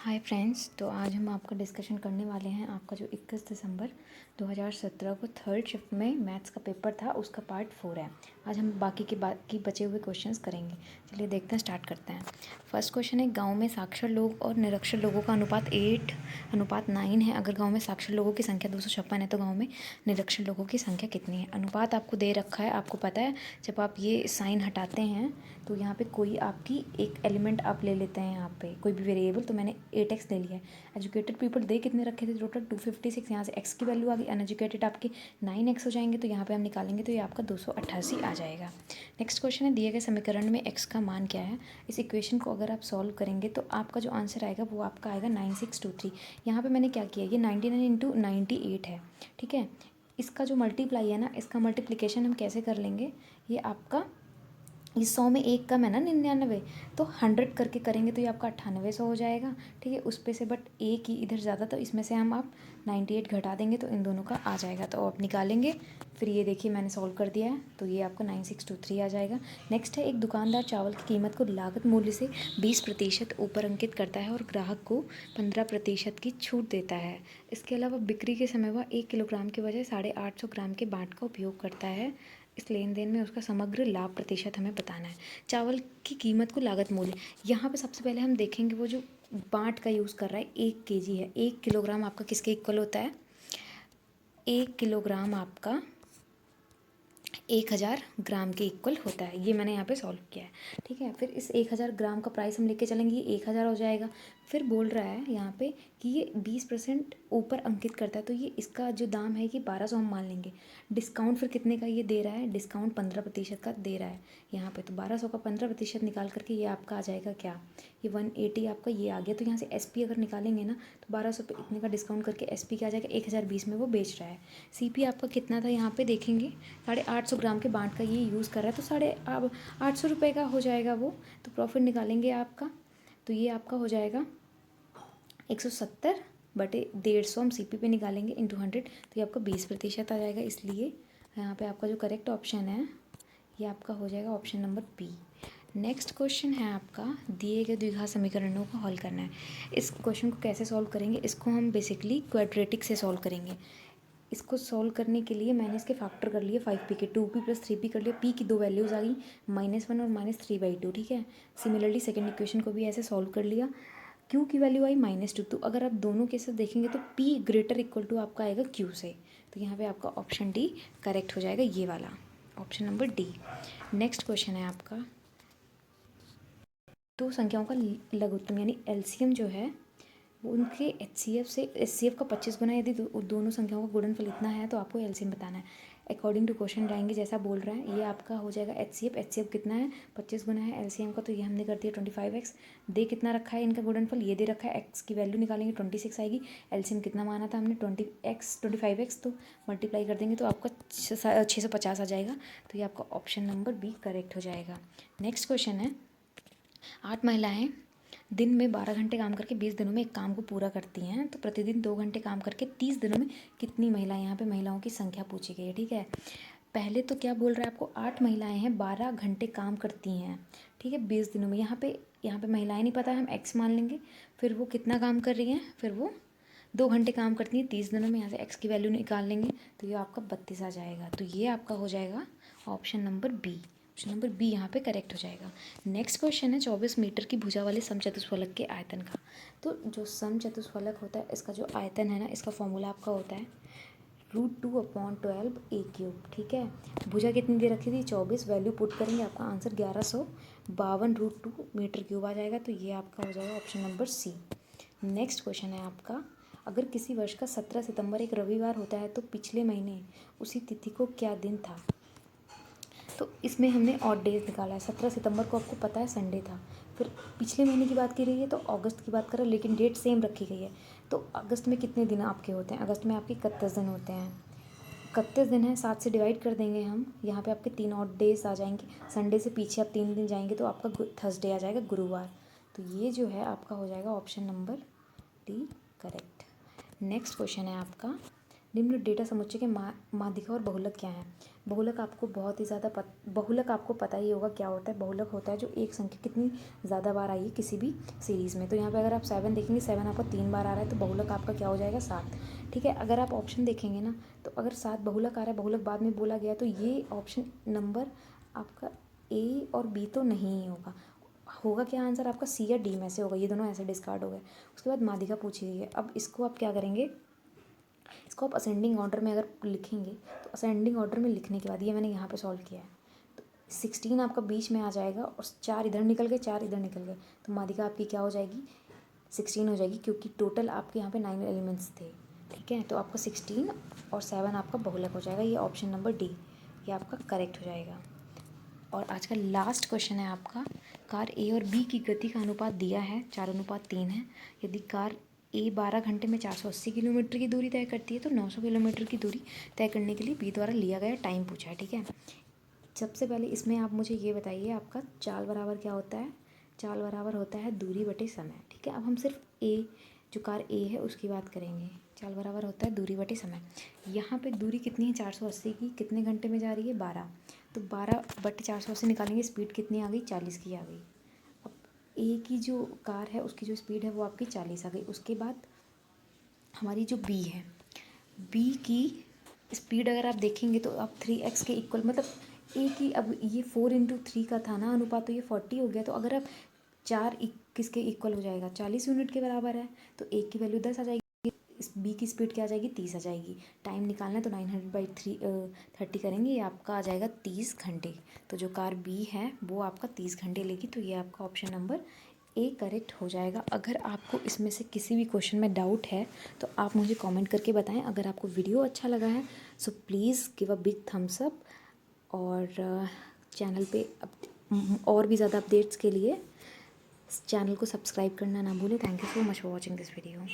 Hi friends, तो आज हम आपका डिस्कशन करने वाले हैं आपका जो 21 दिसंबर 2017 को थर्ड शिफ्ट में मैथ्स का पेपर था उसका पार्ट 4 है। आज हम बाकी बचे हुए क्वेश्चंस करेंगे। चलिए देखते हैं, स्टार्ट करते हैं। फर्स्ट क्वेश्चन है, गांव में साक्षर लोग और निरक्षर लोगों का अनुपात 8:9 है। अगर गाँव में साक्षर लोगों की संख्या 256 है तो गाँव में निरक्षर लोगों की संख्या कितनी है। अनुपात आपको दे रखा है, आपको पता है जब आप ये साइन हटाते हैं तो यहाँ पे कोई आपकी एक एलिमेंट आप ले लेते हैं, यहाँ पे कोई भी वेरिएबल, तो मैंने 8x ले लिया है। एजुकेटेड पीपल दे कितने रखे थे टोटल 256, यहाँ से x की वैल्यू आ गई। अनएजुकेटेड आपके 9x हो जाएंगे, तो यहाँ पे हम निकालेंगे तो ये आपका 288 आ जाएगा। नेक्स्ट क्वेश्चन है, दिए गए समीकरण में x का मान क्या है। इस इक्वेशन को अगर आप सॉल्व करेंगे तो आपका जो आंसर आएगा वो आपका आएगा 9623। यहाँ पर मैंने क्या किया, ये 99 इंटू 98 है, ठीक है। इसका जो मल्टीप्लाई है ना, इसका मल्टीप्लिकेशन हम कैसे कर लेंगे, ये आपका ये 100 में एक कम है ना 99, तो 100 करके करेंगे तो ये आपका 9800 हो जाएगा, ठीक है। उस पे से बट एक ही इधर ज़्यादा, तो इसमें से हम आप 98 घटा देंगे तो इन दोनों का आ जाएगा, तो आप निकालेंगे। फिर ये देखिए मैंने सॉल्व कर दिया है, तो ये आपका 9623 आ जाएगा। नेक्स्ट है, एक दुकानदार चावल की कीमत को लागत मूल्य से 20% ऊपर अंकित करता है और ग्राहक को 15% की छूट देता है। इसके अलावा बिक्री के समय वह 1 किलोग्राम के बजाय 850 ग्राम के बाट का उपयोग करता है। इस लेन देन में उसका समग्र लाभ प्रतिशत हमें बताना है। चावल की कीमत को लागत मूल्य, यहाँ पे सबसे पहले हम देखेंगे वो जो बाट का यूज़ कर रहा है 1 केजी है। 1 किलोग्राम आपका किसके इक्वल होता है, 1 किलोग्राम आपका 1000 ग्राम के इक्वल होता है। ये मैंने यहाँ पे सॉल्व किया है, ठीक है। फिर इस 1000 ग्राम का प्राइस हम लेके चलेंगे, ये 1000 हो जाएगा। फिर बोल रहा है यहाँ पे कि ये 20% ऊपर अंकित करता है, तो ये इसका जो दाम है कि 1200 हम मान लेंगे। डिस्काउंट फिर कितने का ये दे रहा है, डिस्काउंट 15% का दे रहा है यहाँ पे, तो 1200 का 15% निकाल करके ये आपका आ जाएगा क्या, ये 180 आपका ये आ गया। तो यहाँ से SP अगर निकालेंगे ना तो 1200 पे इतने का डिस्काउंट करके SP क्या आ जाएगा, 1020 में वो बेच रहा है। CP आपका कितना था यहाँ पे देखेंगे, 850 ग्राम के बाट का ये यूज़ कर रहा है, तो 850 रुपये का हो जाएगा वो। तो प्रॉफिट निकालेंगे आपका, तो ये आपका हो जाएगा 170/150 हम CP पे निकालेंगे इंटू 100, तो ये आपका 20% आ जाएगा। इसलिए यहाँ पे आपका जो करेक्ट ऑप्शन है ये आपका हो जाएगा option number B। Next question है आपका, दिए गए द्विघात समीकरणों को हल करना है। इस क्वेश्चन को कैसे सॉल्व करेंगे, इसको हम बेसिकली क्वाड्रेटिक से सॉल्व करेंगे। इसको सॉल्व करने के लिए मैंने इसके फैक्टर कर लिए 5p के, 2p + 3p कर लिया। p की दो वैल्यूज़ आ गई, -1 और -3/2, ठीक है। सिमिलरली सेकंड इक्वेशन को भी ऐसे सॉल्व कर लिया। q की वैल्यू आई -2, तो अगर आप दोनों के साथ देखेंगे तो p > आपका आएगा q से, तो यहाँ पे आपका ऑप्शन D करेक्ट हो जाएगा, ये वाला option number D। Next question है आपका, दो संख्याओं का लघुत्तम यानी LCM जो है वो उनके HCF का 25 गुना, यदि दोनों संख्याओं का गुणनफल इतना है तो आपको LCM बताना है। अकॉर्डिंग टू क्वेश्चन जाएंगे, जैसा बोल रहा है ये आपका हो जाएगा HCF कितना है, 25 गुना है LCM का, तो ये हमने कर दिया 25x। दे कितना रखा है इनका गुणनफल, ये दे रखा है, x की वैल्यू निकालेंगे 26 आएगी। LCM कितना माना था हमने 25x, तो मल्टीप्लाई कर देंगे तो आपका 650 आ जाएगा, तो ये आपका ऑप्शन नंबर B करेक्ट हो जाएगा। नेक्स्ट क्वेश्चन है, 8 महिलाएं दिन में 12 घंटे काम करके 20 दिनों में एक काम को पूरा करती हैं, तो प्रतिदिन 2 घंटे काम करके 30 दिनों में कितनी महिलाएं, यहाँ पे महिलाओं की संख्या पूछी गई है, ठीक है। पहले तो क्या बोल रहा है आपको, 8 महिलाएं हैं 12 घंटे काम करती हैं, ठीक है, 20 दिनों में। यहाँ पे महिलाएं नहीं पता है, हम x मान लेंगे। फिर वो कितना काम कर रही हैं, फिर वो 2 घंटे काम करती हैं 30 दिनों में, यहाँ से x की वैल्यू निकाल लेंगे तो ये आपका 32 आ जाएगा, तो ये आपका हो जाएगा option number B। Option number B यहाँ पे करेक्ट हो जाएगा। नेक्स्ट क्वेश्चन है, 24 मीटर की भुजा वाले समचतुष्फलक के आयतन का। तो जो समचतुष्फलक होता है इसका जो आयतन है ना, इसका फॉर्मूला आपका होता है √2/12 a³, ठीक है। भुजा कितनी दे रखी थी 24, वैल्यू पुट करेंगे आपका आंसर 1152 √2 मीटर क्यूब आ जाएगा, तो ये आपका हो जाएगा option number C। Next question है आपका, अगर किसी वर्ष का 17 सितंबर एक रविवार होता है तो पिछले महीने उसी तिथि को क्या दिन था। तो इसमें हमने ऑड डेज निकाला है। 17 सितंबर को आपको पता है संडे था। फिर पिछले महीने की बात की रही है तो अगस्त की बात कर रहे हैं, लेकिन डेट सेम रखी गई है। तो अगस्त में कितने दिन आपके होते हैं, अगस्त में आपके 31 दिन होते हैं। 31 दिन है, 7 से डिवाइड कर देंगे हम, यहाँ पे आपके 3 ऑड डेज आ जाएंगे। संडे से पीछे आप 3 दिन जाएंगे तो आपका थर्सडे आ जाएगा, गुरुवार। तो ये जो है आपका हो जाएगा option number D correct. Next question है आपका, निम्न डेटा समुच्चय के माध्यिका और बहुलक क्या है। बहुलक आपको बहुत ही ज़्यादा बहुलक आपको पता ही होगा क्या होता है। बहुलक होता है जो एक संख्या कितनी ज़्यादा बार आई है किसी भी सीरीज़ में। तो यहाँ पे अगर आप 7 देखेंगे, 7 आपका 3 बार आ रहा है, तो बहुलक आपका क्या हो जाएगा, 7। ठीक है, अगर आप ऑप्शन देखेंगे ना, तो अगर 7 बहुलक आ रहा है, बहुलक बाद में बोला गया, तो ये ऑप्शन नंबर आपका ए और बी तो नहीं होगा। होगा क्या आंसर आपका, सी या डी में से होगा। ये दोनों ऐसे डिस्कार्ड हो गए। उसके बाद माध्यिका पूछी गई है। अब इसको आप क्या करेंगे, इसको आप असेंडिंग ऑर्डर में अगर लिखेंगे, तो असेंडिंग ऑर्डर में लिखने के बाद ये मैंने यहाँ पे सॉल्व किया है, तो 16 आपका बीच में आ जाएगा और 4 इधर निकल गए, 4 इधर निकल गए, तो माध्यिका आपकी क्या हो जाएगी, 16 हो जाएगी, क्योंकि टोटल आपके यहाँ पे 9 एलिमेंट्स थे। ठीक है, तो आपका 16 और 7 आपका बहुलक हो जाएगा। ये ऑप्शन नंबर डी, ये आपका करेक्ट हो जाएगा। और आज का लास्ट क्वेश्चन है आपका, कार ए और बी की गति का अनुपात दिया है 4:3 है। यदि कार ए 12 घंटे में 480 किलोमीटर की दूरी तय करती है, तो 900 किलोमीटर की दूरी तय करने के लिए बी द्वारा लिया गया टाइम पूछा है। ठीक है, सबसे पहले इसमें आप मुझे ये बताइए, आपका चाल बराबर क्या होता है, चाल बराबर होता है दूरी बटे समय। ठीक है, अब हम सिर्फ ए, जो कार ए है उसकी बात करेंगे। चाल बराबर होता है दूरी बटे समय। यहाँ पे दूरी कितनी है 480 की, कितने घंटे में जा रही है 12, तो 12 बटे 480 निकालेंगे, स्पीड कितनी आ गई, 40 की आ गई। अब ए की जो कार है उसकी जो स्पीड है वो आपकी 40 आ गई। उसके बाद हमारी जो बी है, बी की स्पीड अगर आप देखेंगे तो आप 3x के इक्वल, मतलब ए की, अब ये 4×3 का था ना अनुपात, तो ये 40 हो गया। तो अगर आप 4 किसके इक्वल हो जाएगा, 40 यूनिट के बराबर है, तो ए की वैल्यू 10 आ जाएगी। इस बी की स्पीड क्या आ जाएगी, 30 आ जाएगी। टाइम निकालना है तो 900/30 करेंगे, ये आपका आ जाएगा 30 घंटे। तो जो कार बी है वो आपका 30 घंटे लेगी। तो ये आपका ऑप्शन नंबर ए करेक्ट हो जाएगा। अगर आपको इसमें से किसी भी क्वेश्चन में डाउट है तो आप मुझे कमेंट करके बताएं। अगर आपको वीडियो अच्छा लगा है so please give a big thumbs up, और चैनल पे और भी ज़्यादा अपडेट्स के लिए चैनल को सब्सक्राइब करना ना भूलें। Thank you so much for watching this video.